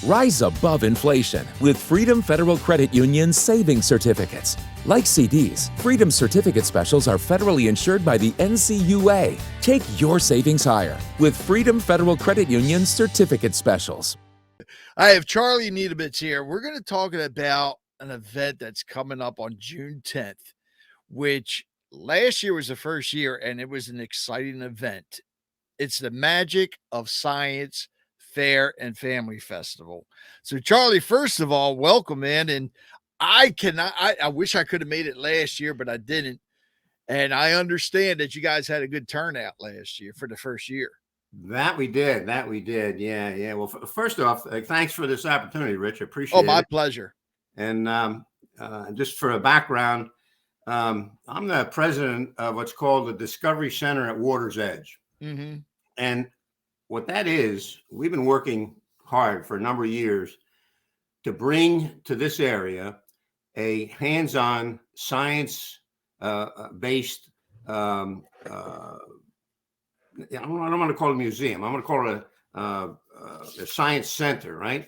Rise above inflation with Freedom Federal Credit Union savings certificates. Like CDs, Freedom Certificate specials are federally insured by the NCUA. Take your savings higher with Freedom Federal Credit Union certificate specials. I have Charlie Nietubicz here. We're going to talk about an event that's coming up on June 10th, which last year was the first year, and it was an exciting event. It's the Magic of Science Fair and Family Festival. So, Charlie, first of all, welcome in. And I wish I could have made it last year, but I didn't. And I understand that you guys had a good turnout last year for the first year. That we did. Yeah. Well, first off, thanks for this opportunity, Rich. I appreciate it. Oh, my pleasure. And just for a background, I'm the president of what's called the Discovery Center at Water's Edge. Mm-hmm. And what that is, we've been working hard for a number of years to bring to this area a hands-on science based I don't want to call it a museum. I'm going to call it a science center, right?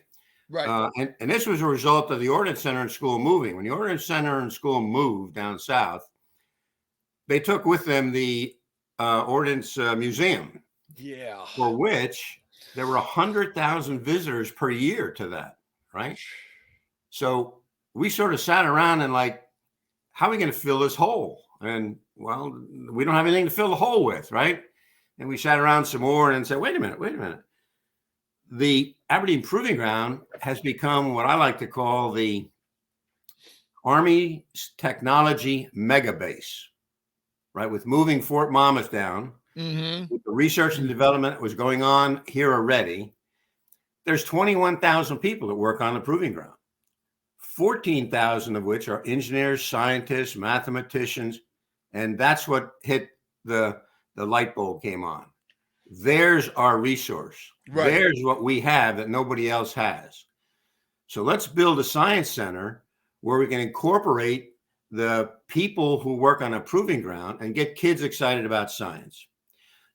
Right. And this was a result of the Ordnance Center and School moving. When the Ordnance Center and School moved down south, they took with them the Ordnance Museum. Yeah. For which there were 100,000 visitors per year to that, right? So we sort of sat around and like, how are we going to fill this hole? And well, we don't have anything to fill the hole with, right? And we sat around some more and said, wait a minute. The Aberdeen Proving Ground has become what I like to call the Army Technology Mega Base, right? With moving Fort Monmouth down, with the research and development that was going on here already, there's 21,000 people that work on the Proving Ground, 14,000 of which are engineers, scientists, mathematicians, and that's what hit the light bulb came on. There's our resource. Right. There's what we have that nobody else has. So let's build a science center where we can incorporate the people who work on a proving ground and get kids excited about science.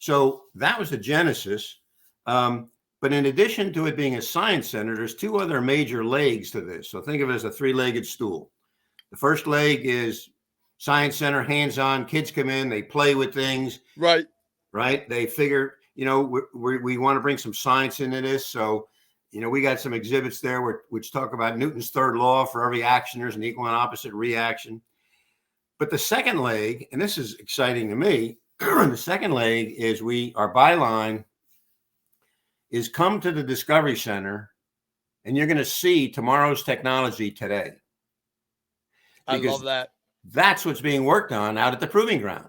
So that was the genesis. But in addition to it being a science center, there's two other major legs to this. So think of it as a three-legged stool. The first leg is science center, hands-on. Kids come in, they play with things. Right. They figure, we want to bring some science into this. So, we got some exhibits there which talk about Newton's third law. For every action, there's an equal and opposite reaction. But the second leg, and this is exciting to me, the second leg is our byline is come to the Discovery Center and you're going to see tomorrow's technology today. I love that. That's what's being worked on out at the Proving Ground,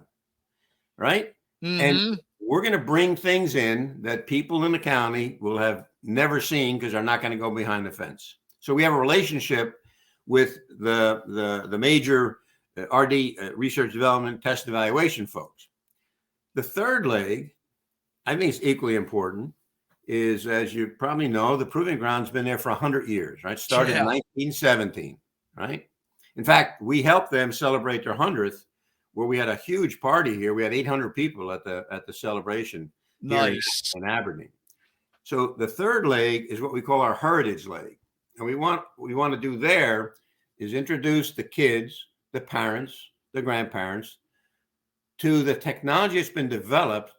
right? Mm-hmm. And we're going to bring things in that people in the county will have never seen because they're not going to go behind the fence. So we have a relationship with the major RD, research development, test evaluation folks. The third leg, I think is equally important, is, as you probably know, the Proving Ground's been there for 100 years, right? Started in 1917, right? In fact, we helped them celebrate their 100th, where we had a huge party here. We had 800 people at the celebration here in Aberdeen. So the third leg is what we call our heritage leg. And we want to do there is introduce the kids, the parents, the grandparents to the technology that's been developed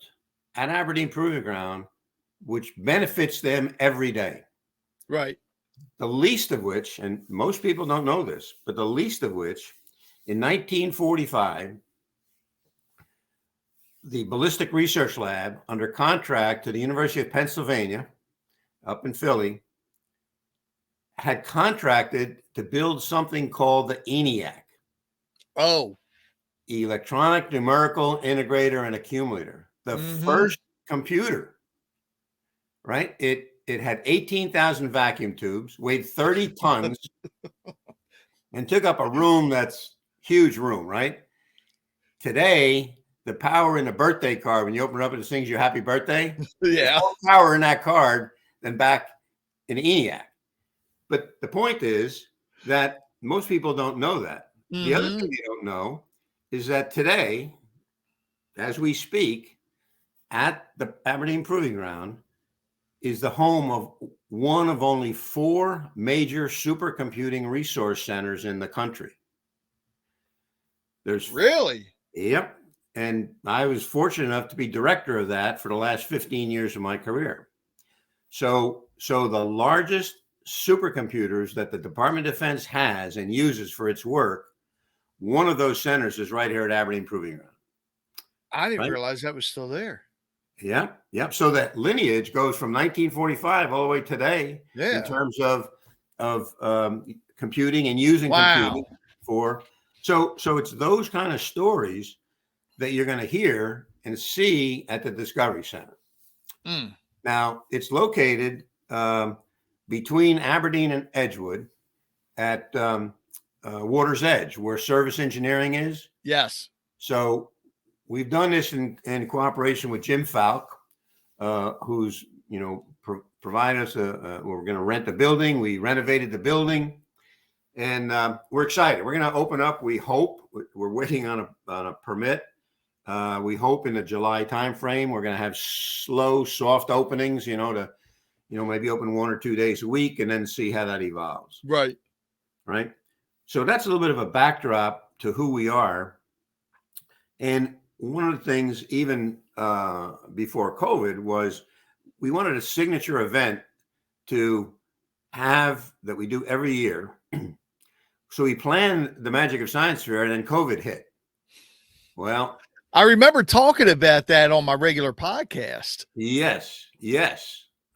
at Aberdeen Proving Ground, which benefits them every day. Right. The least of which, and most people don't know this, but the least of which, in 1945, the Ballistic Research Lab, under contract to the University of Pennsylvania, up in Philly, had contracted to build something called the ENIAC. Oh. Electronic Numerical Integrator and Accumulator. The first computer, right? It had 18,000 vacuum tubes, weighed 30 tons, and took up a room that's huge room, right? Today, the power in a birthday card, when you open it up and it sings you happy birthday, there's more power in that card than back in ENIAC. But the point is that most people don't know that. The other thing they don't know is that today, as we speak, at the Aberdeen Proving Ground is the home of one of only 4 major supercomputing resource centers in the country. There's Really? Yep. And I was fortunate enough to be director of that for the last 15 years of my career. So the largest supercomputers that the Department of Defense has and uses for its work, one of those centers is right here at Aberdeen Proving Ground. I didn't Right? realize that was still there. Yep. So that lineage goes from 1945 all the way today Yeah. in terms of computing and using computing Wow. for. So it's those kind of stories that you're going to hear and see at the Discovery Center. Mm. Now, it's located between Aberdeen and Edgewood at Water's Edge, where service engineering is. Yes. So we've done this in cooperation with Jim Falk, who's, provided us we're going to rent the building. We renovated the building, and we're excited. We're going to open up. We hope. We're waiting on a permit. We hope in the July timeframe. We're going to have slow, soft openings. To maybe open 1 or 2 days a week, and then see how that evolves. Right. Right. So that's a little bit of a backdrop to who we are. And one of the things, even before COVID, was we wanted a signature event to have that we do every year. So we planned the Magic of Science Fair, and then COVID hit. Well, I remember talking about that on my regular podcast. Yes.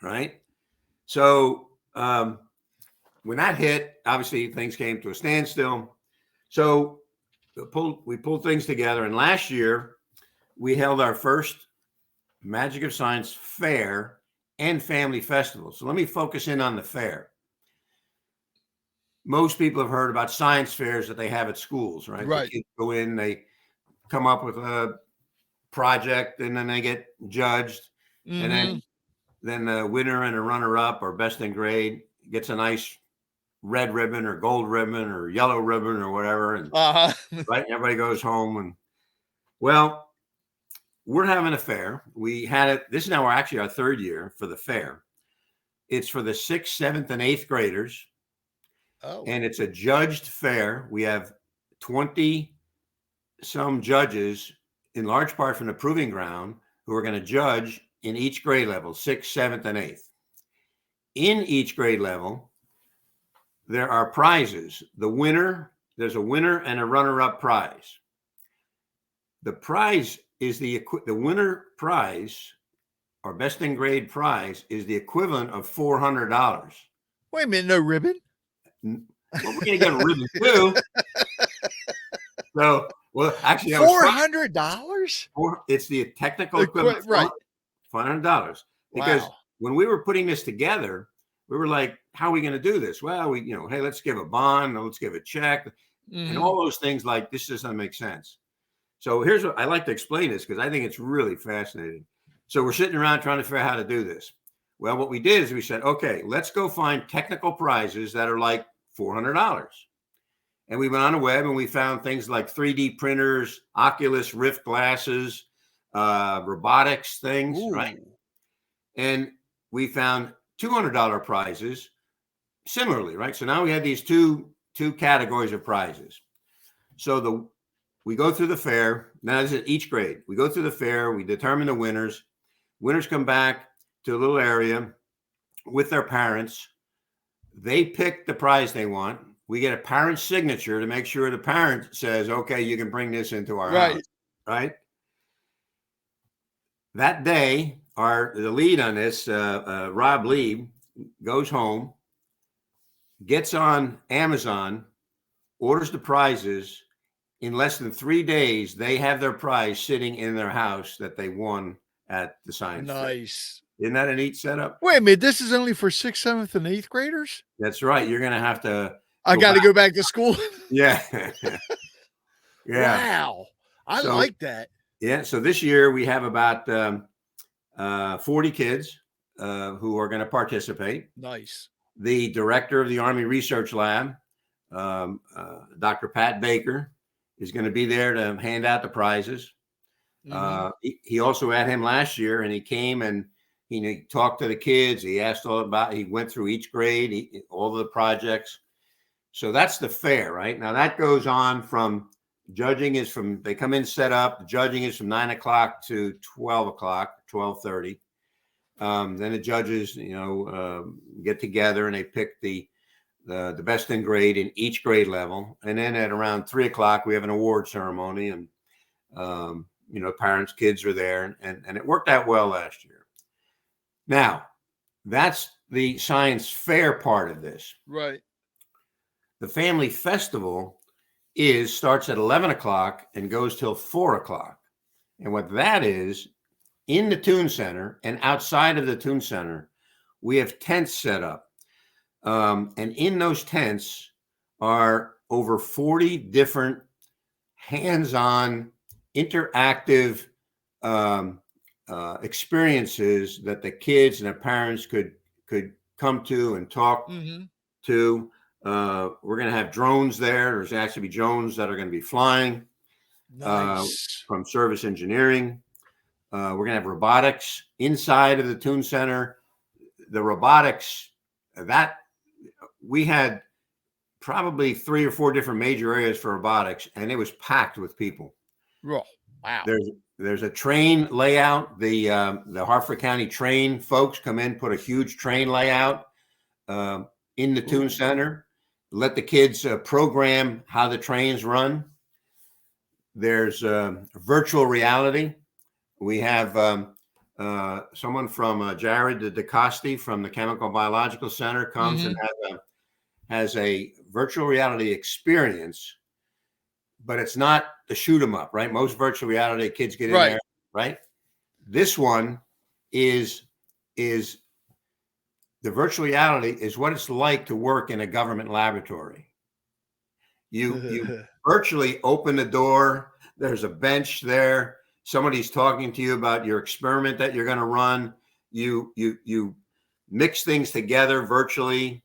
Right. So when that hit, obviously things came to a standstill. So we pulled things together. And last year we held our first Magic of Science Fair and Family Festival. So let me focus in on the fair. Most people have heard about science fairs that they have at schools, right? Right. The kids go in, they come up with a project, and then they get judged. Mm-hmm. And then the winner and a runner-up or best in grade gets a nice red ribbon or gold ribbon or yellow ribbon or whatever. And right, everybody goes home. And well, we're having a fair. We had it. This is now actually our 3rd year for the fair. It's for the 6th, 7th, and 8th graders. Oh. And it's a judged fair. We have 20 some judges, in large part from the Proving Ground, who are going to judge in each grade level, 6th, 7th, and 8th. In each grade level, there are prizes. There's a winner and a runner-up prize. The prize is the winner prize, or best in grade prize, is the equivalent of $400. Wait a minute, no ribbon? Well, we're going to get a ribbon too. So, well, actually, $400? It's the technical equivalent, right? $500. Because Wow. when we were putting this together, we were like, "How are we going to do this?" Well, hey, let's give a bond, let's give a check, and all those things. Like, this doesn't make sense. So here's what I like to explain this, because I think it's really fascinating. So we're sitting around trying to figure out how to do this. Well, what we did is we said, okay, let's go find technical prizes that are like $400. And we went on the web and we found things like 3D printers, Oculus Rift glasses, robotics things, right? And we found $200 prizes similarly, right? So now we had these two categories of prizes. So we go through the fair. Now this is each grade. We go through the fair. We determine the winners. Winners come back to a little area with their parents. They pick the prize they want. We get a parent's signature to make sure the parent says, okay, you can bring this into our house, right? That day, the lead on this, Rob Lee, goes home, gets on Amazon, orders the prizes. In less than 3 days, they have their prize sitting in their house that they won at the science fair. Nice. Isn't that a neat setup? Wait a minute. This is only for 6th, 7th, and 8th graders? That's right. You're going to have to. I got to go back to school. Yeah. Wow. I like that. Yeah. So this year we have about 40 kids who are going to participate. Nice. The director of the Army Research Lab, Dr. Pat Baker, is going to be there to hand out the prizes. He also had him last year, and he came and He talked to the kids. He asked he went through each grade, all of the projects. So that's the fair, right? Now that goes on from judging they come in set up. The judging is from 9 o'clock to 12 o'clock, 12:30. Then the judges, get together and they pick the best in grade in each grade level. And then at around 3 o'clock, we have an award ceremony, and parents, kids are there, and it worked out well last year. Now, that's the science fair part of this. Right. The family festival starts at 11 o'clock and goes till 4 o'clock. And what that is, in the Toon Center and outside of the Toon Center, we have tents set up. And in those tents are over 40 different hands-on, interactive experiences that the kids and the parents could come to and talk to. We're going to have drones there. There's actually drones that are going to be flying from service engineering. We're going to have robotics inside of the Toon Center. The robotics, that we had probably 3 or 4 different major areas for robotics, and it was packed with people. Oh, wow. There's a train layout. The Harford County train folks come in, put a huge train layout in the Toon Center, let the kids program how the trains run. There's virtual reality. We have someone from Jared DeCosti from the Chemical Biological Center comes and has a virtual reality experience, but it's not the shoot 'em up, right? Most virtual reality kids get in there, right? This one is the virtual reality is what it's like to work in a government laboratory. You virtually open the door. There's a bench there. Somebody's talking to you about your experiment that you're going to run. You mix things together virtually,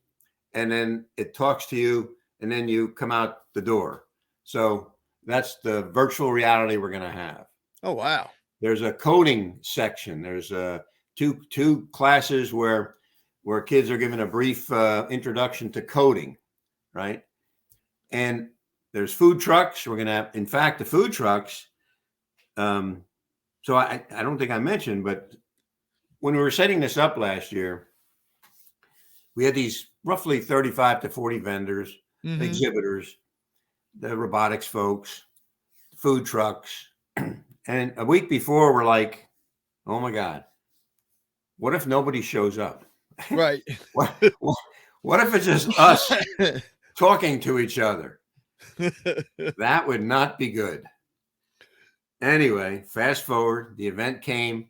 and then it talks to you, and then you come out the door. So that's the virtual reality we're going to have. Oh, wow. There's a coding section. There's two classes where kids are given a brief introduction to coding, right? And there's food trucks. We're going to have, in fact, the food trucks. So I don't think I mentioned, but when we were setting this up last year, we had these roughly 35 to 40 vendors, exhibitors, the robotics folks, food trucks. And a week before, we're like, oh my God, what if nobody shows up? Right. What if it's just us talking to each other? That would not be good. Anyway, fast forward, the event came,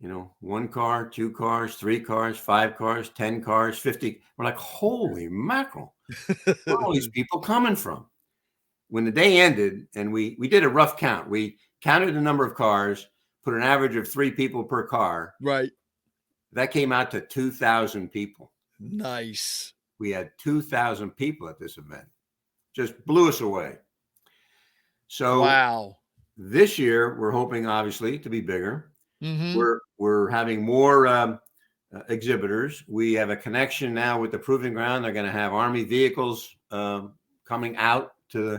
1 car, 2 cars, 3 cars, 5 cars, 10 cars, 50. We're like, holy mackerel. Where are all these people coming from? When the day ended, and we did a rough count, we counted the number of cars, put an average of 3 people per car. Right. That came out to 2,000 people. Nice. We had 2,000 people at this event. Just blew us away. So wow. This year, we're hoping, obviously, to be bigger. We're having more exhibitors. We have a connection now with the Proving Ground. They're going to have Army vehicles coming out to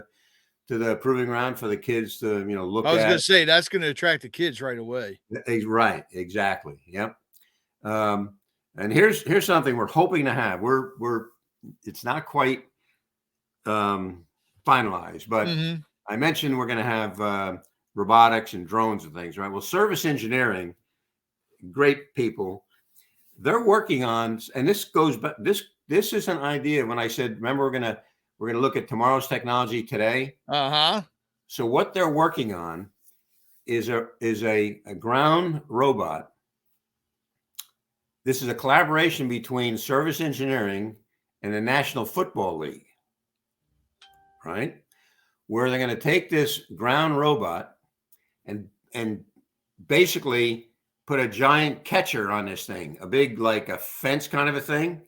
the Proving Ground for the kids to look at. I was going to say that's going to attract the kids right away. Right. Exactly. Yep. And here's something we're hoping to have. It's not quite finalized, but I mentioned we're going to have robotics and drones and things, right? Well, service engineering, great people. They're working on, and this goes, but this is an idea. When I said, remember, we're gonna look at tomorrow's technology today. So what they're working on is a ground robot. This is a collaboration between service engineering and the National Football League, right? Where they're going to take this ground robot and basically put a giant catcher on this thing, a big, like a fence kind of a thing.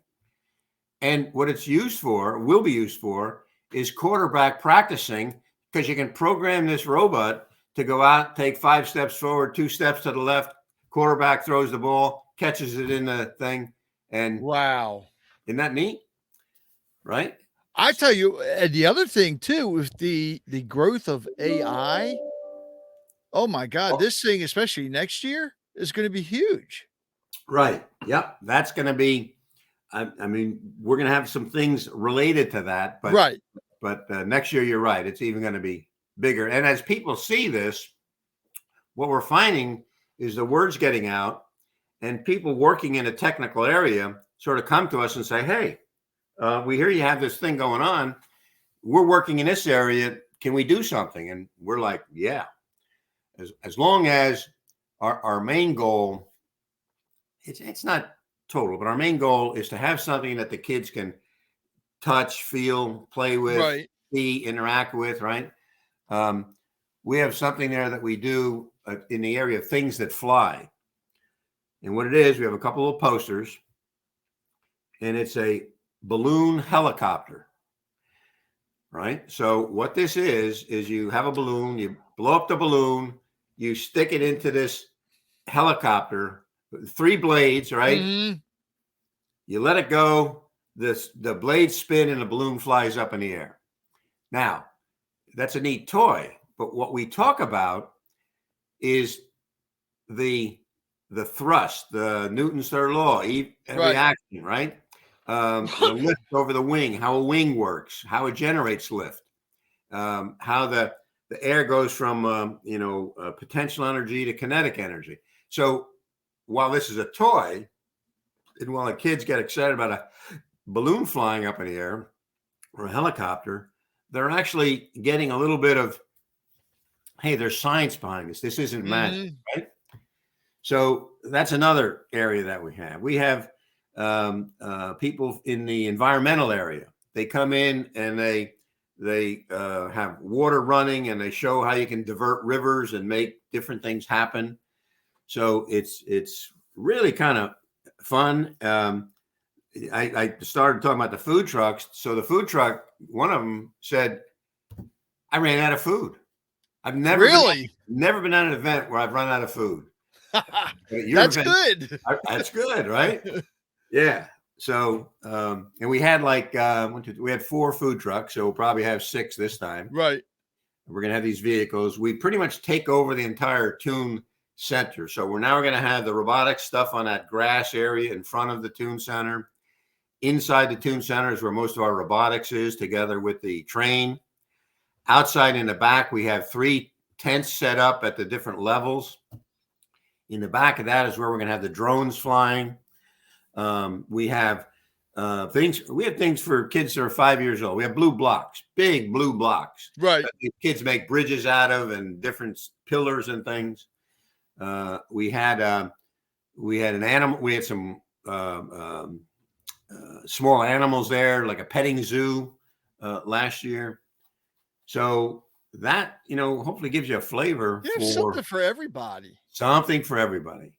And what it's used for, will be used for, is quarterback practicing, because you can program this robot to go out, take 5 steps forward, 2 steps to the left, quarterback throws the ball, catches it in the thing, and wow. isn't that neat? Right? I tell you, and the other thing too, with the growth of AI, oh my God, this thing, especially next year, is going to be huge. Right. Yep. That's going to be. I mean, we're going to have some things related to that, but Right. But next year, you're right. It's even going to be bigger. And as people see this, what we're finding is the word's getting out, and people working in a technical area sort of come to us and say, "Hey, we hear you have this thing going on. We're working in this area. Can we do something?" And we're like, "Yeah." As long as our main goal, it's not total, but our main goal is to have something that the kids can touch, feel, play with, Right. see, interact with, right? We have something there that we do in the area of things that fly. And what it is, we have a couple of posters, and it's a balloon helicopter, right? So what this is you have a balloon, you blow up the balloon, you stick it into this helicopter, 3 blades, right? Mhm. You let it go, the blades spin and the balloon flies up in the air. Now, that's a neat toy, but what we talk about is the thrust, the Newton's third law, every Right. action, right? The lift over the wing, how a wing works, how it generates lift, how the air goes from potential energy to kinetic energy. So while this is a toy, and while the kids get excited about a balloon flying up in the air or a helicopter, they're actually getting a little bit of, hey, there's science behind this. This isn't magic, right? So that's another area that we have. We have people in the environmental area. They come in and they have water running, and they show how you can divert rivers and make different things happen. So it's really kind of fun. I started talking about the food trucks. So the food truck, one of them said, "I ran out of food. I've never been at an event where I've run out of food." That's good. That's good, right? Yeah. So, and we had we had 4 food trucks, so we'll probably have 6 this time. Right. We're going to have these vehicles. We pretty much take over the entire Tune Center. So we're going to have the robotic stuff on that grass area in front of the Tune Center. Inside the Tune Center is where most of our robotics is, together with the train. Outside in the back, we have 3 tents set up at the different levels. In the back of that is where we're going to have the drones flying. We have things. We have things for kids that are 5 years old. We have blue blocks, big blue blocks. Right. That kids make bridges out of, and different pillars and things. We had an animal. We had some small animals there, like a petting zoo last year. So that, hopefully gives you a flavor for something for everybody. Something for everybody.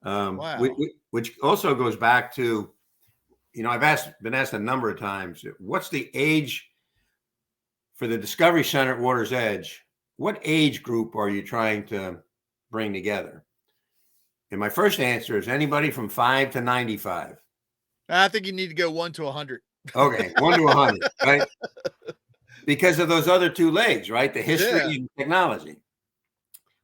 Wow. Which also goes back to, I've been asked a number of times, what's the age for the Discovery Center at Water's Edge? What age group are you trying to bring together? And my first answer is anybody from 5 to 95. I think you need to go 1 to 100. Okay, 1 to 100, right? Because of those other 2 legs, right? The history and technology.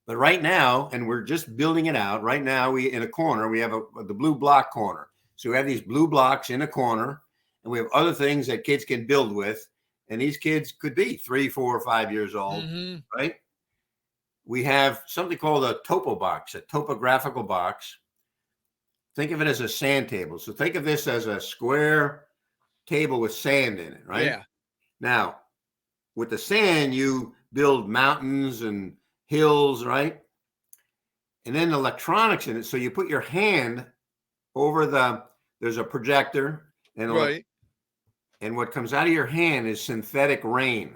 But right now, and we're just building it out. Right now, in a corner, we have the blue block corner. So we have these blue blocks in a corner, and we have other things that kids can build with. And these kids could be 3, 4, or 5 years old, right? We have something called a topo box, a topographical box. Think of it as a sand table. So think of this as a square table with sand in it, right? Yeah. Now, with the sand, you build mountains and hills, right? And then electronics in it. So you put your hand over there's a projector, and and what comes out of your hand is synthetic rain.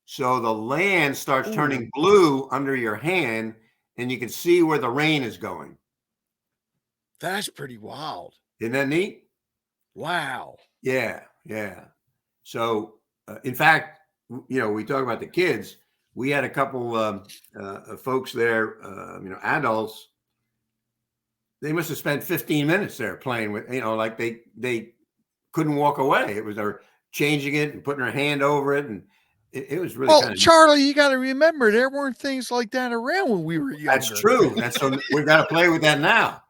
So the land starts turning blue under your hand, and you can see where the rain is going. That's pretty wild. Isn't that neat? Wow. Yeah. So, in fact, we talk about the kids. we had a couple folks there, adults. They must have spent 15 minutes there playing with, like they couldn't walk away. It was they're changing it and putting their hand over it, and it was really Well, kind of. Charlie, you got to remember there weren't things like that around when we were younger. That's true. So we've got to play with that now.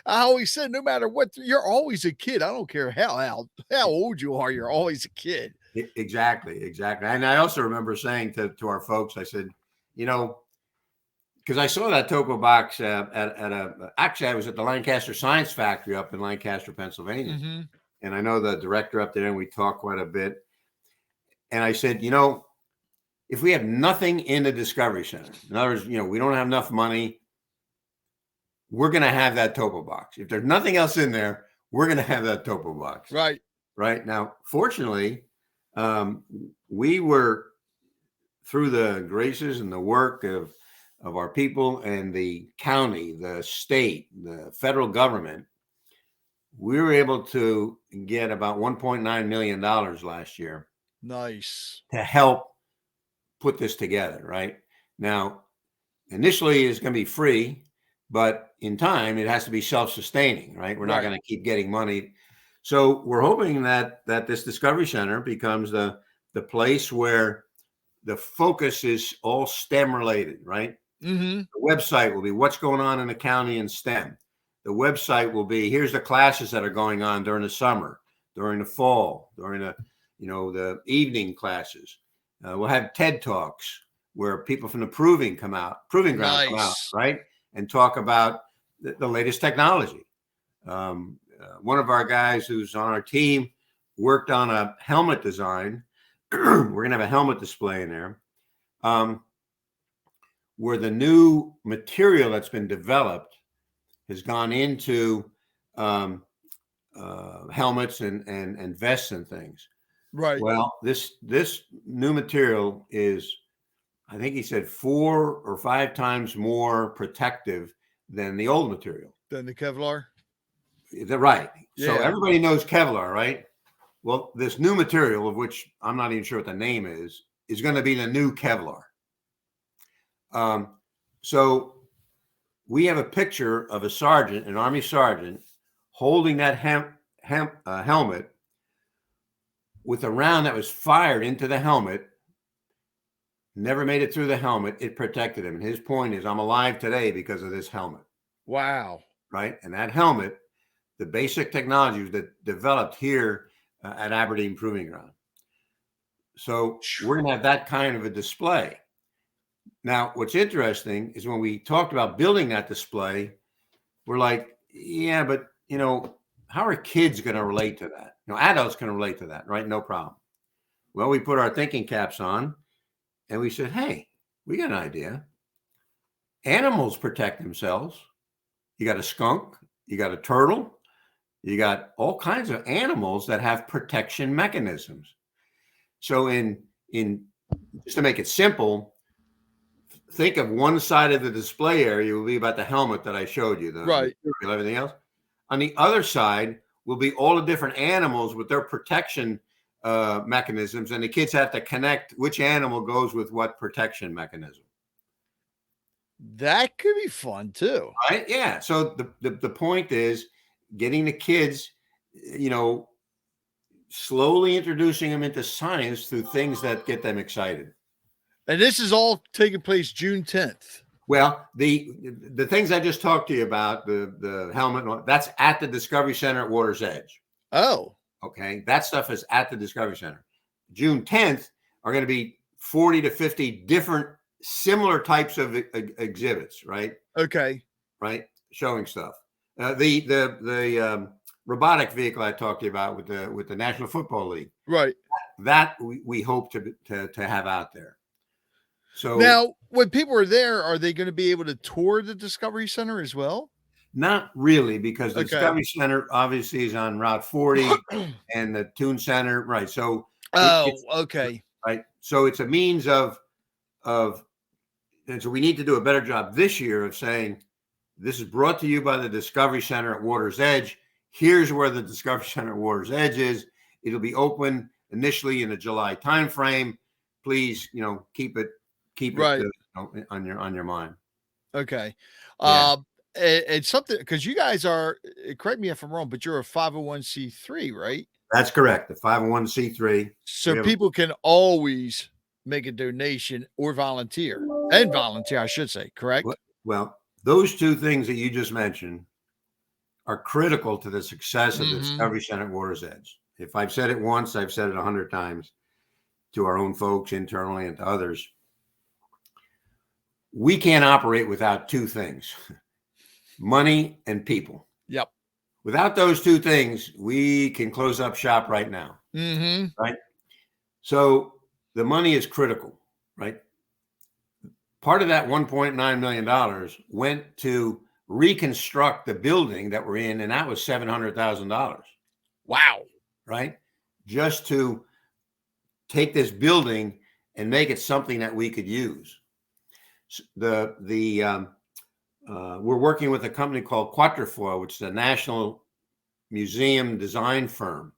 I always said, no matter what, you're always a kid. I don't care how old you are, you're always a kid. Exactly. And I also remember saying to our folks, I said, because I saw that topo box actually I was at the Lancaster Science Factory up in Lancaster, Pennsylvania. Mm-hmm. And I know the director up there, and we talked quite a bit. And I said, if we have nothing in the Discovery Center, in other words, we don't have enough money, we're going to have that topo box. If there's nothing else in there, we're going to have that topo box. Right. Now, fortunately, we were, through the graces and the work of our people and the county, the state, the federal government, we were able to get about $1.9 million last year. Nice. To help put this together, right? Now, initially it's going to be free, but in time it has to be self-sustaining, right? We're not going to keep getting money. So we're hoping that this Discovery Center becomes the place where the focus is all STEM related, right? Mm-hmm. The website will be what's going on in the county in STEM. The website will be, here's the classes that are going on during the summer, during the fall, during the evening classes. We'll have TED Talks where people from the proving ground come out, right? And talk about the latest technology. One of our guys who's on our team worked on a helmet design. We're going to have a helmet display in there where the new material that's been developed has gone into helmets and vests and things. Right. Well, this new material is, I think he said 4 or 5 times more protective than the old material. Than the Kevlar? Right. Yeah. So everybody knows Kevlar, right? Well, this new material, of which I'm not even sure what the name is going to be the new Kevlar. So we have a picture of a sergeant, an Army sergeant, holding that helmet with a round that was fired into the helmet, never made it through the helmet. It protected him. And his point is, I'm alive today because of this helmet. Wow. Right. And that helmet, the basic technologies that developed here at Aberdeen Proving Ground. So we're going to have that kind of a display. Now, what's interesting is when we talked about building that display, we're like, yeah, but, how are kids going to relate to that? Adults can relate to that, right? No problem. Well, we put our thinking caps on and we said, hey, we got an idea. Animals protect themselves. You got a skunk, you got a turtle, you got all kinds of animals that have protection mechanisms. So in just to make it simple, think of one side of the display area will be about the helmet that I showed you, right, everything else. On the other side will be all the different animals with their protection mechanisms, and the kids have to connect which animal goes with what protection mechanism. That could be fun too. Right? Yeah. So the point is getting the kids, slowly introducing them into science through things that get them excited. And this is all taking place June 10th. Well, the things I just talked to you about, the helmet, that's at the Discovery Center at Water's Edge. Oh. Okay. That stuff is at the Discovery Center. June 10th are going to be 40 to 50 different similar types of exhibits, right? Okay. Right. Showing stuff. The robotic vehicle I talked to you about with the National Football League. Right. That we hope to have out there. So now, when people are there, are they going to be able to tour the Discovery Center as well? Not really, because the Discovery Center obviously is on Route 40 and the Toon Center. Right. So, okay. Right. So it's a means and so we need to do a better job this year of saying, this is brought to you by the Discovery Center at Water's Edge. Here's where the Discovery Center at Water's Edge is. It'll be open initially in the July timeframe. Please, keep keep Right. it on your mind. Okay. Yeah, And something because you guys are, correct me if I'm wrong, but you're a 501c3, right? that's correct. The 501c3. So We have people can always make a donation or volunteer and volunteer, I should say, correct? well, those two things that you just mentioned are critical to the success of the Mhm. Discovery Center at Water's Edge. If I've said it once, I've said it 100 times to our own folks internally and to others. We can't operate without two things: money and people. Yep. Without those two things, we can close up shop right now, Mhm. right? So the money is critical, right? Part of that $1.9 million went to reconstruct the building that we're in, and that was $700,000, Wow. right? Just to take this building and make it something that we could use. We're working with a company called Quatrefoil, which is a national museum design firm.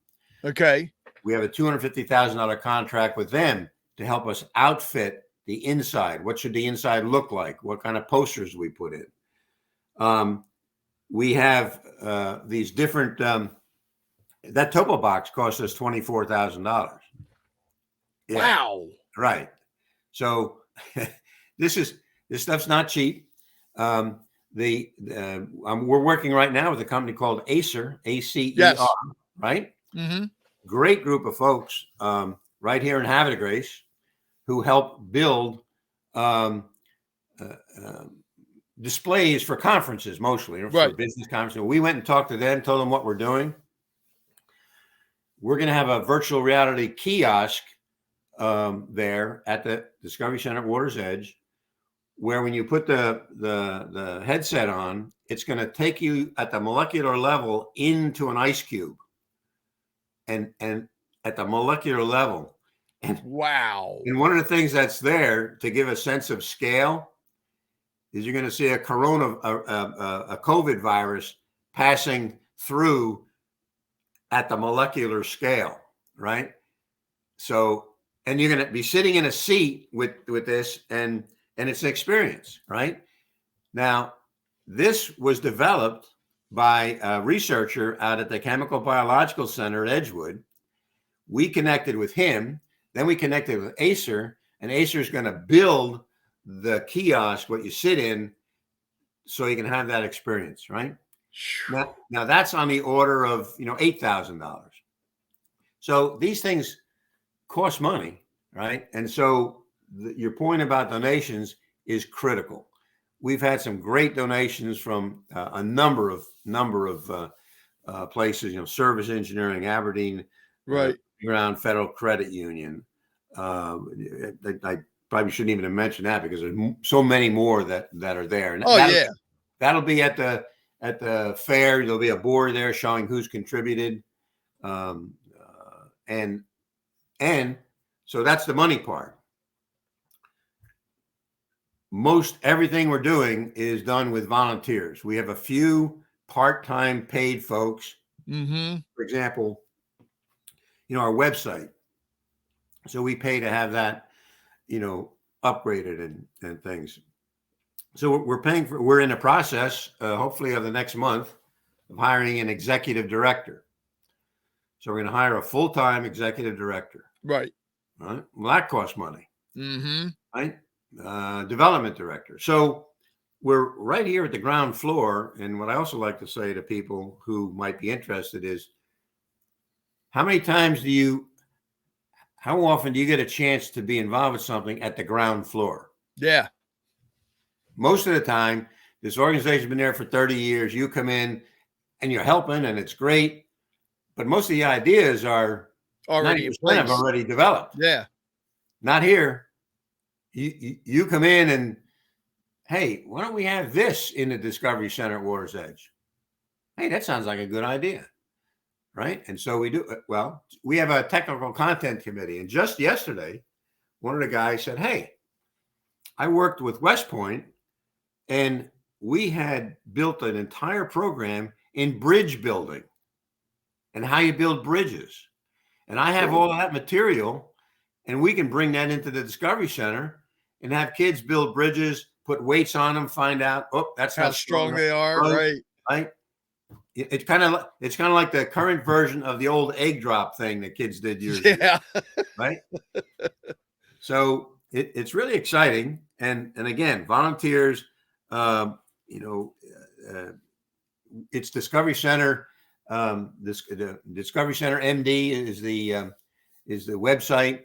Okay. We have a $250,000 contract with them to help us outfit the inside. What should the inside look like? What kind of posters do we put in? We have these different. That topo box cost us $24,000. Yeah, Wow. right. So this stuff's not cheap. We're working right now with a company called Acer, ACER, Yes. right? Mhm. Great group of folks right here in Havre de Grace who help build displays for conferences, mostly for Right. business conferences. We went and talked to them, told them what we're doing. We're going to have a virtual reality kiosk there at the Discovery Center at Water's Edge, where when you put the headset on, it's going to take you at the molecular level into an ice cube, and at the molecular level, and Wow. one of the things that's there to give a sense of scale is you're going to see a COVID virus passing through at the molecular scale, right? So, and you're going to be sitting in a seat with this, and it's an experience, right? Now, this was developed by a researcher out at the Chemical Biological Center at Edgewood. We connected with him, then we connected with Acer, and Acer is going to build the kiosk, what you sit in, so you can have that experience, right? Now that's on the order of $8,000. So these things cost money, right? And so your point about donations is critical. We've had some great donations from a number of places, Service Engineering, Aberdeen, Right. Ground Federal Credit Union. I probably shouldn't even have mentioned that because there's so many more that are there. And Oh, yeah. That'll be at the fair. There'll be a board there showing who's contributed, and so that's the money part. Most everything we're doing is done with volunteers. We have a few part-time paid folks. Mm-hmm. For example, our website. So we pay to have that, upgraded and things. So we're in the process, hopefully of the next month, of hiring an executive director. So we're going to hire a full-time executive director. Right. Right. Well, that costs money. Mm-hmm. Right. Development director. So we're right here at the ground floor. And what I also like to say to people who might be interested is, how often do you get a chance to be involved with something at the ground floor? Yeah. Most of the time, this organization's been there for 30 years. You come in and you're helping, and it's great. But most of the ideas are Already in 90% place. have already developed. Yeah. Not here. You come in and, hey, why don't we have this in the Discovery Center at Water's Edge? Hey, that sounds like a good idea. Right. And so we do. Well, we have a technical content committee. And just yesterday, one of the guys said, hey, I worked with West Point, and we had built an entire program in bridge building and how you build bridges. And I have all of that material, and we can bring that into the Discovery Center and have kids build bridges, put weights on them, find out, oh, that's How strong they are, right? Right. It's kind of like the current version of the old egg drop thing that kids did years ago, right? So it's really exciting, and again, volunteers. It's Discovery Center. The Discovery Center MD is the website.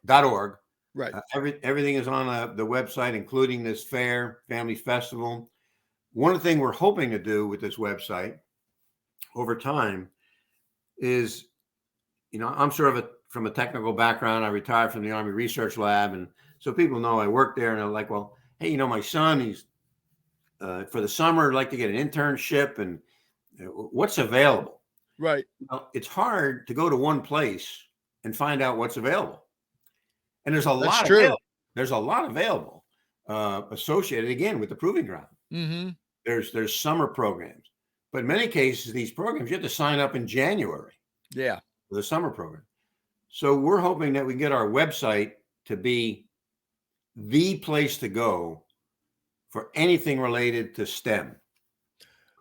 .org. Right. Everything is on the website, including this fair, family festival. One of the things we're hoping to do with this website over time is, I'm sort of from a technical background. I retired from the Army Research Lab, and so people know I work there, and they're like, well, hey, my son, he's for the summer, I'd like to get an internship, and what's available? Right. Well, it's hard to go to one place and find out what's available. And there's a lot available. There's a lot available associated, again, with the proving ground. Mm-hmm. There's summer programs, but in many cases, these programs, you have to sign up in January. Yeah. For the summer program. So we're hoping that we get our website to be the place to go for anything related to STEM.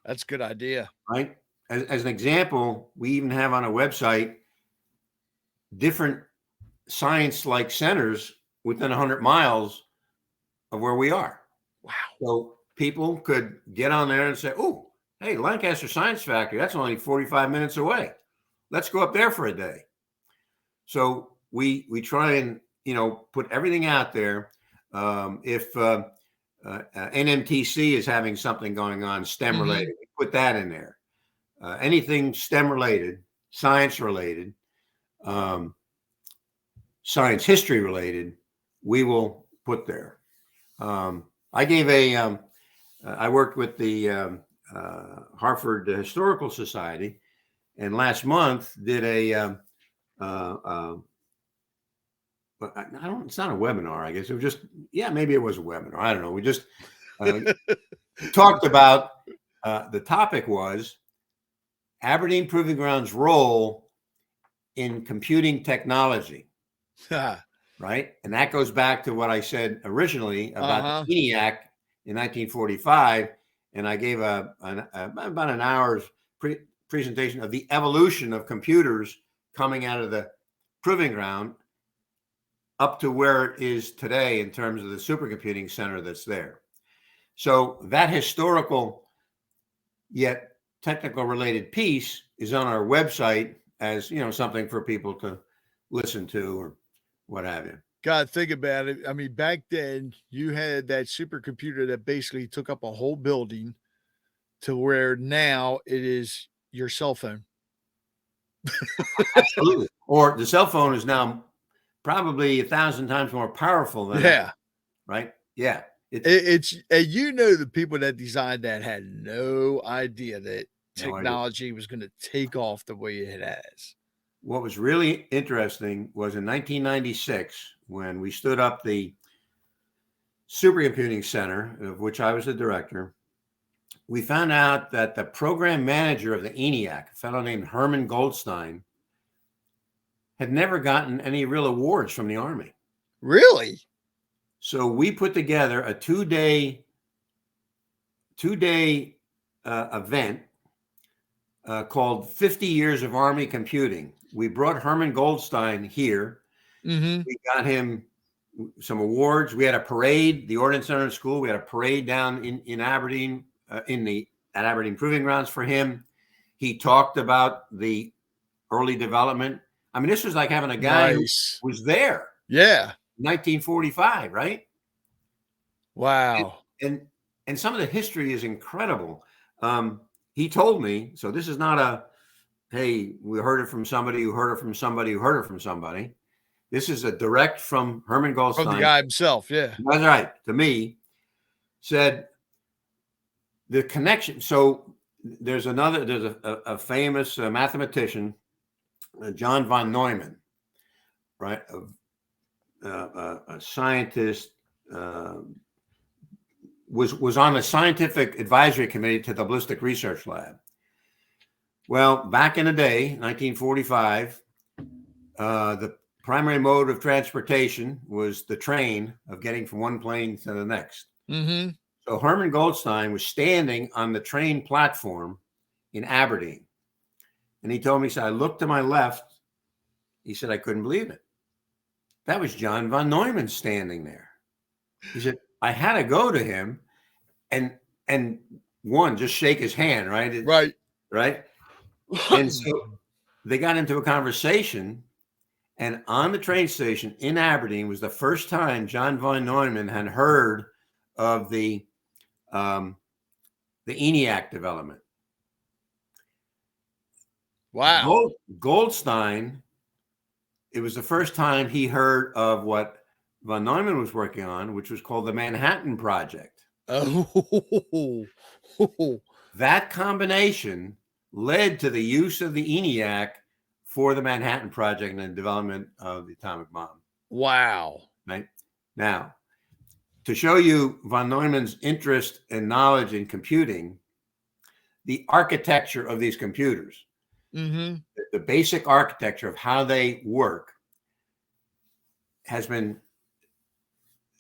That's a good idea. Right? As an example, we even have on a website different science-like centers within 100 miles of where we are. Wow. So people could get on there and say, oh, hey, Lancaster Science Factory, that's only 45 minutes away. Let's go up there for a day. So we try and, put everything out there. If NMTC is having something going on STEM related, we put that in there. Anything STEM related, science related, science history related, we will put there. I worked with the Harford Historical Society, and last month did it's not a webinar, I guess. It was just, maybe it was a webinar. I don't know. We just talked about, the topic was Aberdeen Proving Ground's role in computing technology. Right. And that goes back to what I said originally about the ENIAC in 1945. And I gave about an hour's presentation of the evolution of computers coming out of the proving ground up to where it is today in terms of the supercomputing center that's there. So that historical yet technical related piece is on our website as, something for people to listen to or what have you. God, think about it. I mean, back then you had that supercomputer that basically took up a whole building to where now it is your cell phone. Absolutely. Or the cell phone is now probably 1,000 times more powerful than that, right? Yeah. It's the people that designed that had no idea that technology was going to take off the way it has. What was really interesting was in 1996, when we stood up the supercomputing center, of which I was the director, we found out that the program manager of the ENIAC, a fellow named Herman Goldstein, had never gotten any real awards from the Army. Really? So we put together a two-day event called 50 Years of Army Computing. We brought Herman Goldstein here. Mm-hmm. We got him some awards. We had a parade, the Ordnance Center School. We had a parade down in Aberdeen, at Aberdeen Proving Grounds for him. He talked about the early development. I mean, this was like having a guy who was there. Yeah. 1945, right? Wow. And some of the history is incredible. He told me, so this is not a, hey, we heard it from somebody who heard it from somebody who heard it from somebody. This is a direct from Herman Goldstein. From the guy himself, yeah. That's right. To me, said the connection. So there's a famous mathematician, John von Neumann, right? A scientist, was on the scientific advisory committee to the ballistic research lab. Well, back in the day, 1945, the primary mode of transportation was the train of getting from one plane to the next. Mm-hmm. So Herman Goldstein was standing on the train platform in Aberdeen. And he told me, he said, I looked to my left. He said, I couldn't believe it. That was John von Neumann standing there. He said, I had to go to him and one, just shake his hand, right? Right. Right. And so they got into a conversation, and on the train station in Aberdeen was the first time John von Neumann had heard of the ENIAC development. Wow. Goldstein, it was the first time he heard of what von Neumann was working on, which was called the Manhattan Project. Oh. That combination led to the use of the ENIAC for the Manhattan Project and the development of the atomic bomb. Wow. Right? Now, to show you von Neumann's interest and knowledge in computing, the architecture of these computers, Mm-hmm. the basic architecture of how they work has been,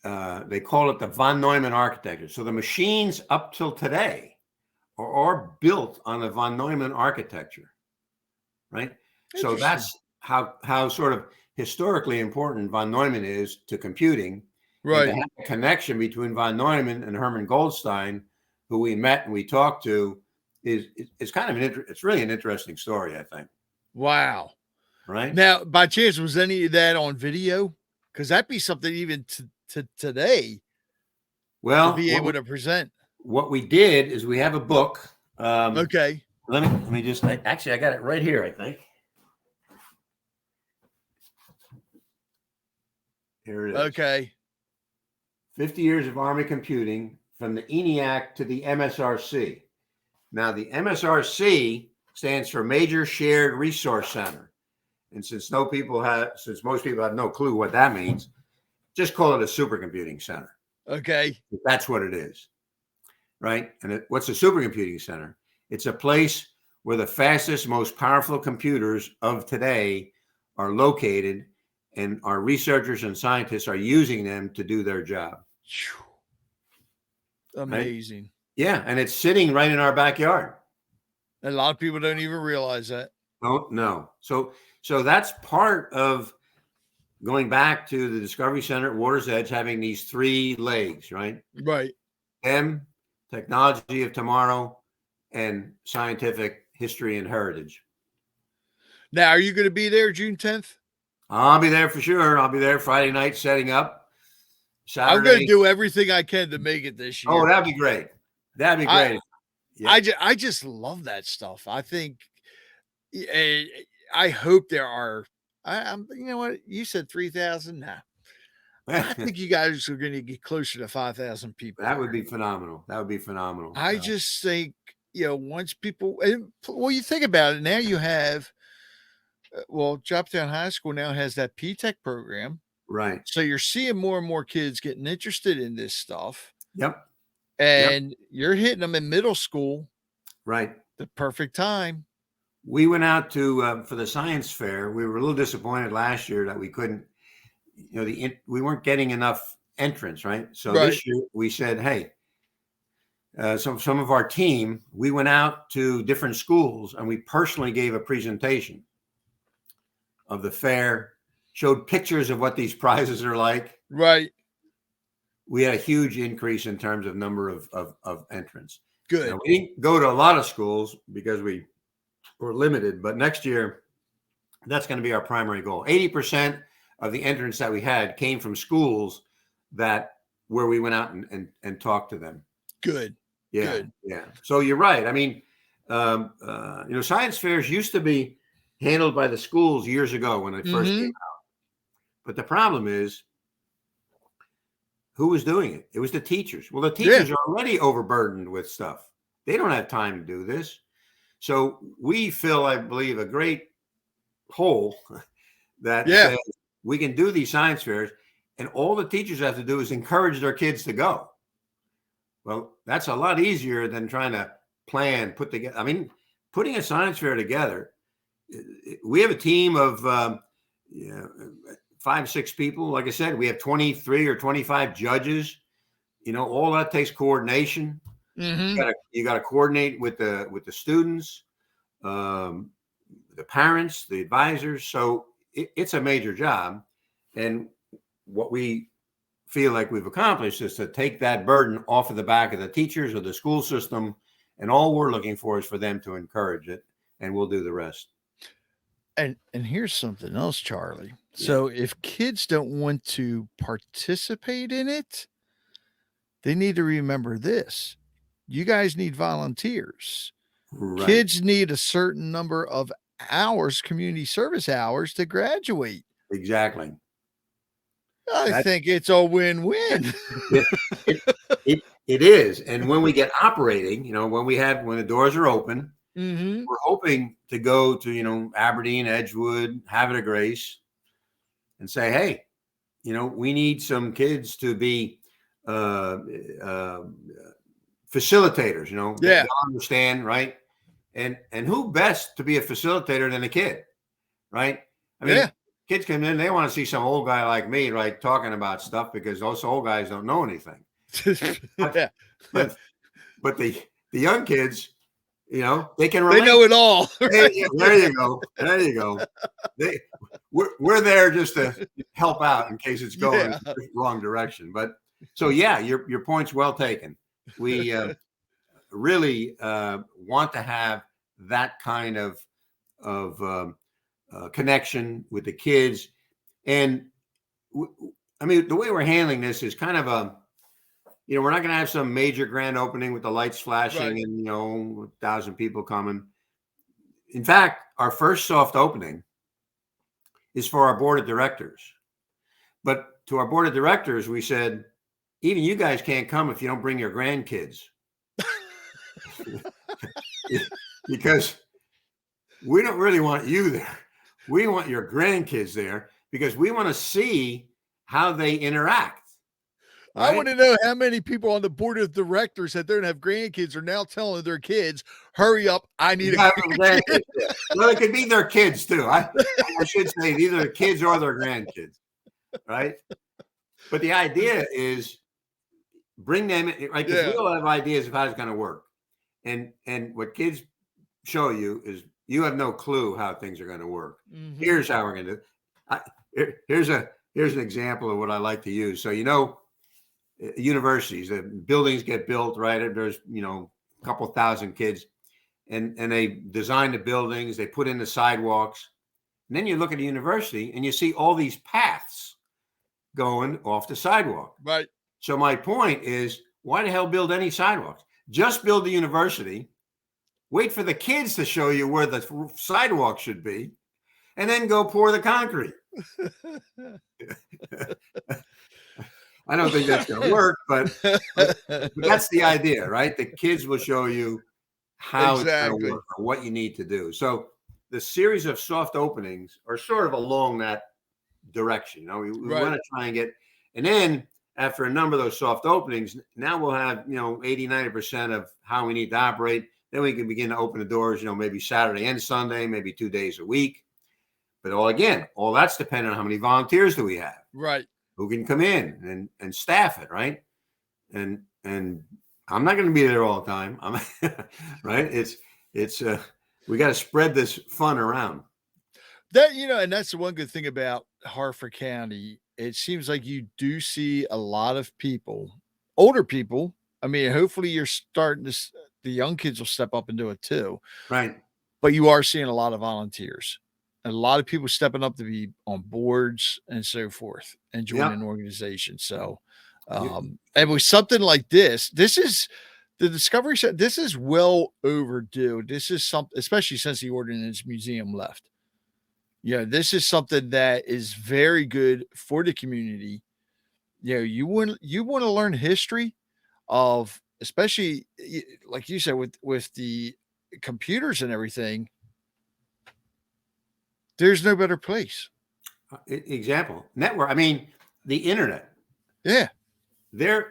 they call it the von Neumann architecture. So the machines up till today are built on the von Neumann architecture, right? So that's how sort of historically important von Neumann is to computing. Right. And to have a connection between von Neumann and Herman Goldstein, who we met and we talked to, it's kind of it's really an interesting story, I think. Wow. Right. Now, by chance, was any of that on video? Because that'd be something even to today. Well, to be able to present. What we did is we have a book. Okay. Let me just actually I got it right here, I think. Here it is. Okay. 50 years of Army computing from the ENIAC to the MSRC. Now, the MSRC stands for Major Shared Resource Center. And since most people have no clue what that means, just call it a supercomputing center. Okay. That's what it is. Right? And what's a supercomputing center? It's a place where the fastest, most powerful computers of today are located, and our researchers and scientists are using them to do their job. Amazing. Right? Yeah, and it's sitting right in our backyard. A lot of people don't even realize that. Oh, no. So that's part of going back to the Discovery Center at Water's Edge, having these three legs, right? Right. M, technology of tomorrow, and scientific history and heritage. Now, are you going to be there June 10th? I'll be there for sure. I'll be there Friday night setting up. Saturday. I'm going to do everything I can to make it this year. Oh, that'd be great. That'd be great. I just love that stuff. I think, I hope there are, I'm, you know what? You said 3,000. Nah. I think you guys are going to get closer to 5,000 people. That would be phenomenal. That would be phenomenal. I just think, once people, well, you think about it now, you have, Joplin High School now has that P-Tech program. Right. So you're seeing more and more kids getting interested in this stuff. Yep. And you're hitting them in middle school. Right. The perfect time. We went out to for the science fair. We were a little disappointed last year that we couldn't, we weren't getting enough entrants, right? So this year we said, hey, some of our team, we went out to different schools and we personally gave a presentation of the fair, showed pictures of what these prizes are like. Right. We had a huge increase in terms of number of entrants. Good. Now, we didn't go to a lot of schools because we were limited, but next year, that's going to be our primary goal. 80% of the entrants that we had came from schools where we went out and talked to them. Good. Yeah. Good. Yeah. So you're right. I mean, science fairs used to be handled by the schools years ago when it first came out. But the problem is, who was doing it? It was the teachers. Well, the teachers are already overburdened with stuff. They don't have time to do this. So we fill, I believe, a great hole that says we can do these science fairs, and all the teachers have to do is encourage their kids to go. Well, that's a lot easier than trying to plan, put together. I mean, putting a science fair together, we have a team of yeah, 5, 6 people. Like I said, we have 23 or 25 judges. All that takes coordination. Mm-hmm. You gotta coordinate with the students, the parents, the advisors. So it's a major job. And what we feel like we've accomplished is to take that burden off of the back of the teachers or the school system. And all we're looking for is for them to encourage it, and we'll do the rest. And here's something else, Charlie. Yeah. So if kids don't want to participate in it, they need to remember this. You guys need volunteers. Right. Kids need a certain number of hours, community service hours, to graduate. Exactly. I think it's a win-win. It is. And when we get operating, when the doors are open, Mm-hmm. we're hoping to go to, Aberdeen, Edgewood, Havre de Grace, and say, hey, we need some kids to be facilitators, Yeah. they understand, right? And who best to be a facilitator than a kid, right? I mean, kids come in, they want to see some old guy like me, right, talking about stuff, because those old guys don't know anything. But the young kids, they can relate. They know it all. Right? There you go. There you go. We're there just to help out in case it's going the wrong direction. But so, yeah, your point's well taken. We really want to have that kind of connection with the kids. And I mean, the way we're handling this is kind of we're not going to have some major grand opening with the lights flashing and, 1,000 people coming. In fact, our first soft opening is for our board of directors. But to our board of directors, we said, even you guys can't come if you don't bring your grandkids. Because we don't really want you there. We want your grandkids there, because we want to see how they interact. Right? I want to know how many people on the board of directors that don't have grandkids are now telling their kids, hurry up, I need a grandkid. Well, it could be their kids too. I should say either their kids or their grandkids, right? But the idea is bring them in, right? Because we all have ideas of how it's going to work. And what kids show you is you have no clue how things are going to work. Mm-hmm. Here's how we're going to do it. Here's an example of what I like to use. So, universities, the buildings get built, right? There's, a couple thousand kids, and they design the buildings, they put in the sidewalks. And then you look at a university and you see all these paths going off the sidewalk. Right. So my point is, why the hell build any sidewalks? Just build the university, wait for the kids to show you where the sidewalk should be, and then go pour the concrete. I don't think that's going to work, but that's the idea, right? The kids will show you how it's going to work or what you need to do. So the series of soft openings are sort of along that direction. We want to try and get, and then after a number of those soft openings, now we'll have, 80, 90% of how we need to operate. Then we can begin to open the doors, maybe Saturday and Sunday, maybe 2 days a week. But all that's dependent on how many volunteers do we have. Right. Who can come in and staff it, right? And I'm not going to be there all the time. Right? It's we got to spread this fun around. That, and that's the one good thing about Harford County. It seems like you do see a lot of people, older people. I mean, hopefully you're starting to, the young kids will step up and do it too. Right. But you are seeing a lot of volunteers. A lot of people stepping up to be on boards and so forth and joining organizations. So, and with something like this is the Discovery Center. This is well overdue. This is something, especially since the Ordnance Museum left. This is something that is very good for the community. You want to learn history of, especially like you said, with the computers and everything. There's no better place. Example, network. I mean, the internet. Yeah. There's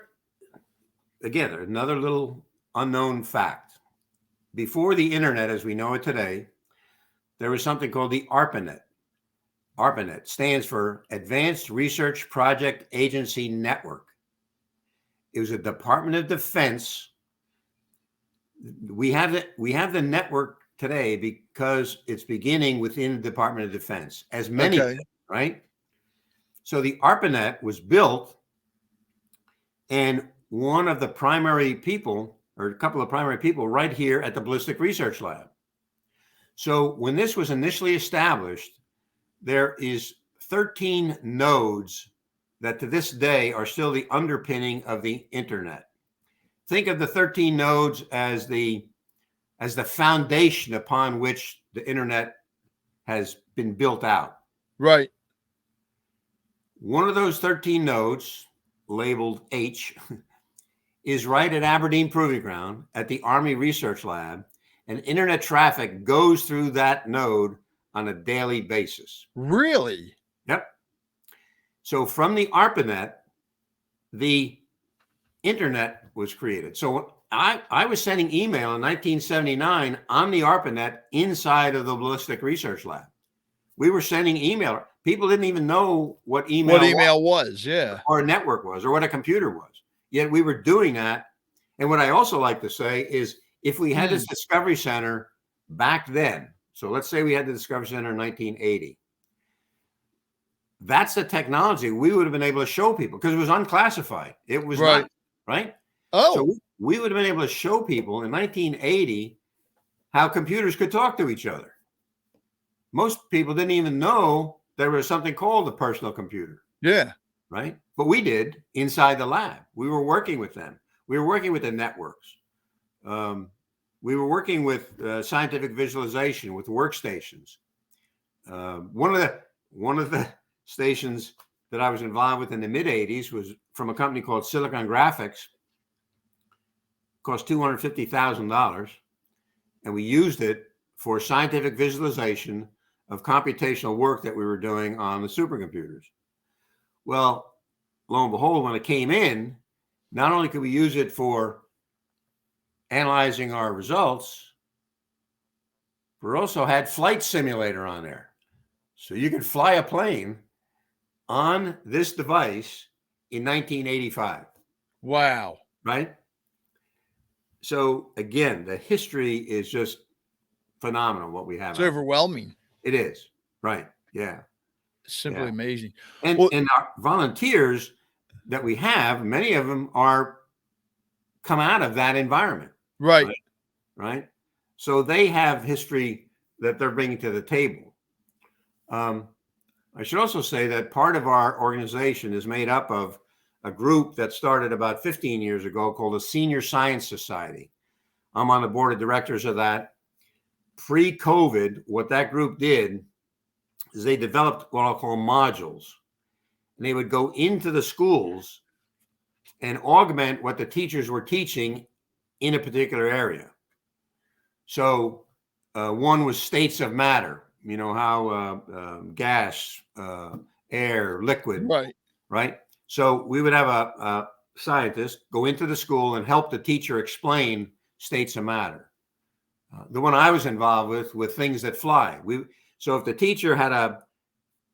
another little unknown fact. Before the internet, as we know it today, there was something called the ARPANET. ARPANET stands for Advanced Research Project Agency Network. It was a Department of Defense. We have the network today because it's beginning within the Department of Defense, as many things, right? So the ARPANET was built, and one of the primary people, or a couple of primary people, right here at the Ballistic Research Lab. So when this was initially established, there is 13 nodes that to this day are still the underpinning of the internet. Think of the 13 nodes as the foundation upon which the internet has been built out. Right. One of those 13 nodes, labeled H, is right at Aberdeen Proving Ground at the Army Research Lab, and internet traffic goes through that node on a daily basis. Really? Yep. So from the ARPANET, the internet was created. So I was sending email in 1979 on the ARPANET inside of the Ballistic Research Lab. We were sending email. People didn't even know what email was, yeah, or a network was, or what a computer was. Yet we were doing that. And what I also like to say is, if we had this Discovery Center back then, so let's say we had the Discovery Center in 1980, that's the technology we would have been able to show people, because it was unclassified. It was not, right? Oh, so we would have been able to show people in 1980 how computers could talk to each other. Most people didn't even know there was something called a personal computer. Yeah. Right. But we did inside the lab. We were working with them. We were working with the networks. We were working with scientific visualization with workstations. One of the stations that I was involved with in the mid 80s was from a company called Silicon Graphics. Cost $250,000, and we used it for scientific visualization of computational work that we were doing on the supercomputers. Well, lo and behold, when it came in, not only could we use it for analyzing our results, we also had flight simulator on there. So you could fly a plane on this device in 1985. Wow. Right? So again, the history is just phenomenal what we have. It's overwhelming. It is. Right. Yeah. Simply amazing. And our volunteers that we have, many of them come out of that environment. Right. So they have history that they're bringing to the table. I should also say that part of our organization is made up of a group that started about 15 years ago called the Senior Science Society. I'm on the board of directors of that. Pre-COVID, what that group did is they developed what I'll call modules. And they would go into the schools and augment what the teachers were teaching in a particular area. So one was states of matter, you know, how gas, air, liquid, right? So we would have a scientist go into the school and help the teacher explain states of matter. The one I was involved with things that fly. So if the teacher had a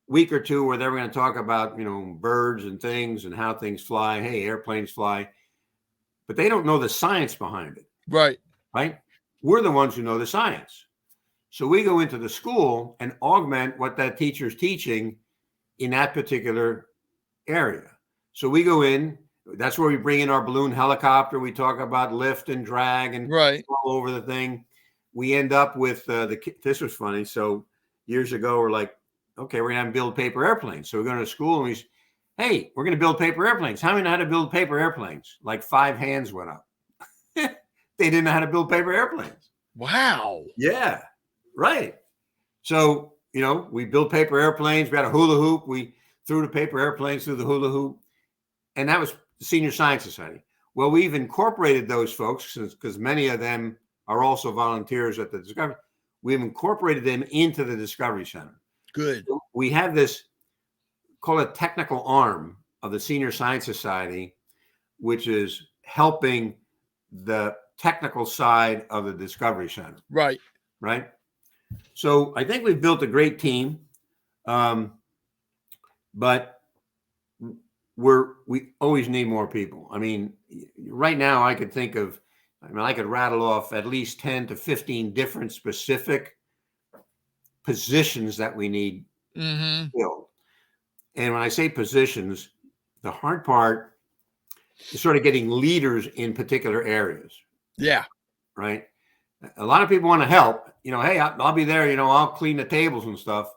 week or two where they were going to talk about, you know, birds and things and how things fly, hey, airplanes fly, but they don't know the science behind it. Right. We're the ones who know the science. So we go into the school and augment what that teacher's teaching in that particular area. So we go in, that's where we bring in our balloon helicopter. We talk about lift and drag and all over the thing. We end up with this was funny. So years ago, we're like, okay, we're going to build paper airplanes. So we're going to school and hey, we're going to build paper airplanes. How many know how to build paper airplanes? Like 5 hands went up. They didn't know how to build paper airplanes. Wow. Yeah. Right. So, you know, we built paper airplanes. We had a hula hoop. We threw the paper airplanes through the hula hoop. And that was the Senior Science Society. Well, we've incorporated those folks because many of them are also volunteers at the Discovery. We've incorporated them into the Discovery Center. Good. So we have this, call it technical arm of the Senior Science Society, which is helping the technical side of the Discovery Center. Right. So I think we've built a great team. but we always need more people. I mean, right now I could rattle off at least 10 to 15 different specific positions that we need filled. And when I say positions, the hard part is sort of getting leaders in particular areas. Yeah. Right. A lot of people want to help, hey, I'll be there, I'll clean the tables and stuff,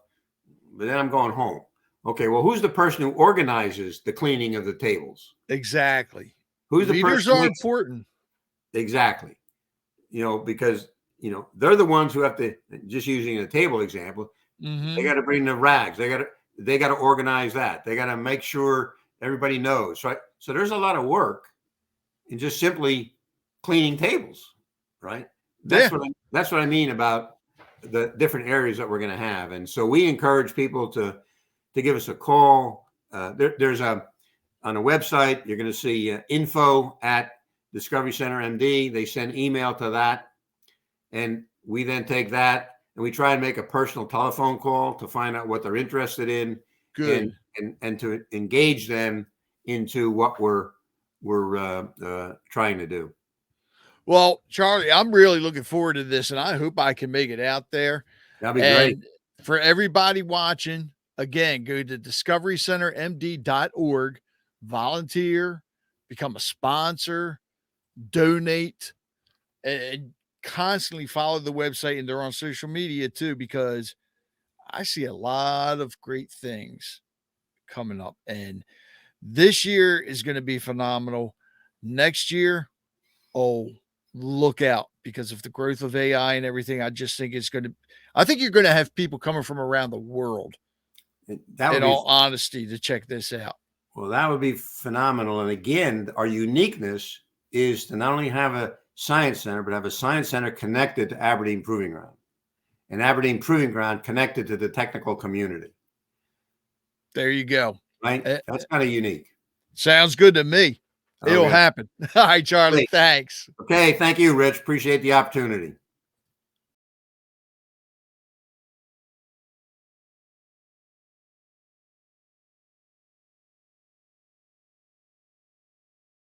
but then I'm going home. Okay, well, who's the person who organizes the cleaning of the tables? Exactly. Who's the leaders person are important. Exactly. Because, they're the ones who have to, just using a table example, they got to bring the rags. They got to organize that. They got to make sure everybody knows. Right. So there's a lot of work in just simply cleaning tables. Right. That's what I mean about the different areas that we're going to have. And so we encourage people to give us a call. There's on a website, you're going to see info at Discovery Center MD. They send email to that. And we then take that and we try and make a personal telephone call to find out what they're interested in. Good. And to engage them into what we're trying to do. Well, Charlie, I'm really looking forward to this, and I hope I can make it out there. That'd be great. For everybody watching, again, go to discoverycentermd.org, volunteer, become a sponsor, donate, and constantly follow the website, and they're on social media too, because I see a lot of great things coming up. And this year is going to be phenomenal. Next year, look out, because of the growth of AI and everything. I just think I think you're going to have people coming from around the world, in all honesty, to check this out. Well, that would be phenomenal. And again, our uniqueness is to not only have a science center, but have a science center connected to Aberdeen Proving Ground, and Aberdeen Proving Ground connected to the technical community. There you go. Right? That's kind of unique. Sounds good to me. It'll happen. All right, Charlie. Great. Thanks. Okay. Thank you, Rich. Appreciate the opportunity.